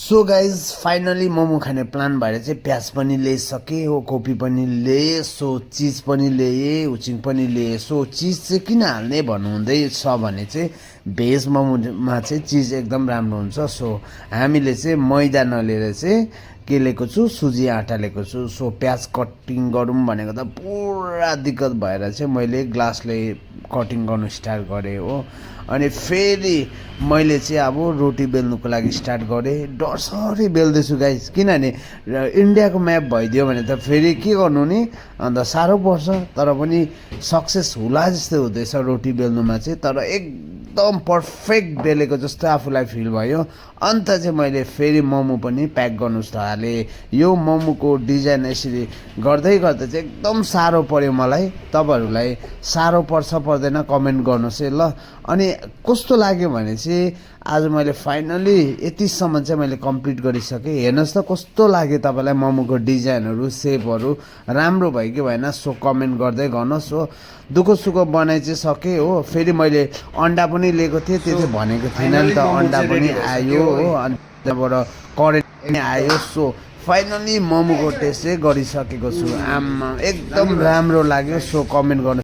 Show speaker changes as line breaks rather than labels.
So guys finally momo खाने plan भएर चाहिँ प्याज पनि ल्याइसकेँ हो, कोपी पनि ल्याएँ, सो चिज पनि ल्याएँ, हुचिङ पनि ल्याएँ। सो चिज चाहिँ किन हाल्ने भन्नुहुँदैछ भने चाहिँ भेज मोमोमा चाहिँ चिज एकदम राम्रो हुन्छ। सो हामीले चाहिँ मैदा नलिएर चाहिँ के लिएको छु, सुजी आँटा लिएको छु। सो प्याज कटिङ गरौँ भनेको त पुरा दिक्कत भएर चाहिँ मैले ग्लासले कटिङ गर्नु स्टार्ट गरेँ हो। अनि फेरि मैले चाहिँ अब रोटी बेल्नुको लागि स्टार्ट गरेँ। डरसरी बेल्दैछु गाइस, किनभने इन्डियाको म्याप भइदियो भने त फेरि के गर्नु नि, अन्त साह्रो पर्छ। तर पनि सक्सेस होला जस्तै हुँदैछ रोटी बेल्नुमा चाहिँ। तर एकदम पर्फेक्ट बेलेको जस्तो आफूलाई फिल भयो। अन्त चाहिँ मैले फेरि मोमो पनि प्याक गर्नु थालेँ। यो मोमोको डिजाइन यसरी गर्दै गर्दा चाहिँ एकदम साह्रो पर्यो मलाई। तपाईँहरूलाई साह्रो पर्छ पर्दैन कमेन्ट गर्नुहोस् है ल। अनि कस्तो लाग्यो भने चाहिँ आज मैले फाइनली यतिसम्म चाहिँ मैले कम्प्लिट गरिसकेँ। हेर्नुहोस् त कस्तो लाग्यो तपाईँलाई मोमोको डिजाइनहरू, सेपहरू राम्रो भयो कि भएन सो कमेन्ट गर्दै गर्नुहोस् हो। दुःख सुख बनाइ चाहिँ सकेँ हो। फेरि मैले अन्डा पनि लिएको थिएँ, त्यो चाहिँ भनेको थिइनँ नि त। अन्डा पनि आयो हो, अनि त्यहाँबाट करेन्ट पनि आयो। सो फाइनली मोमोको टेस्ट चाहिँ गरिसकेको छु। आमा एकदम राम्रो लाग्यो। सो कमेन्ट गर्नु।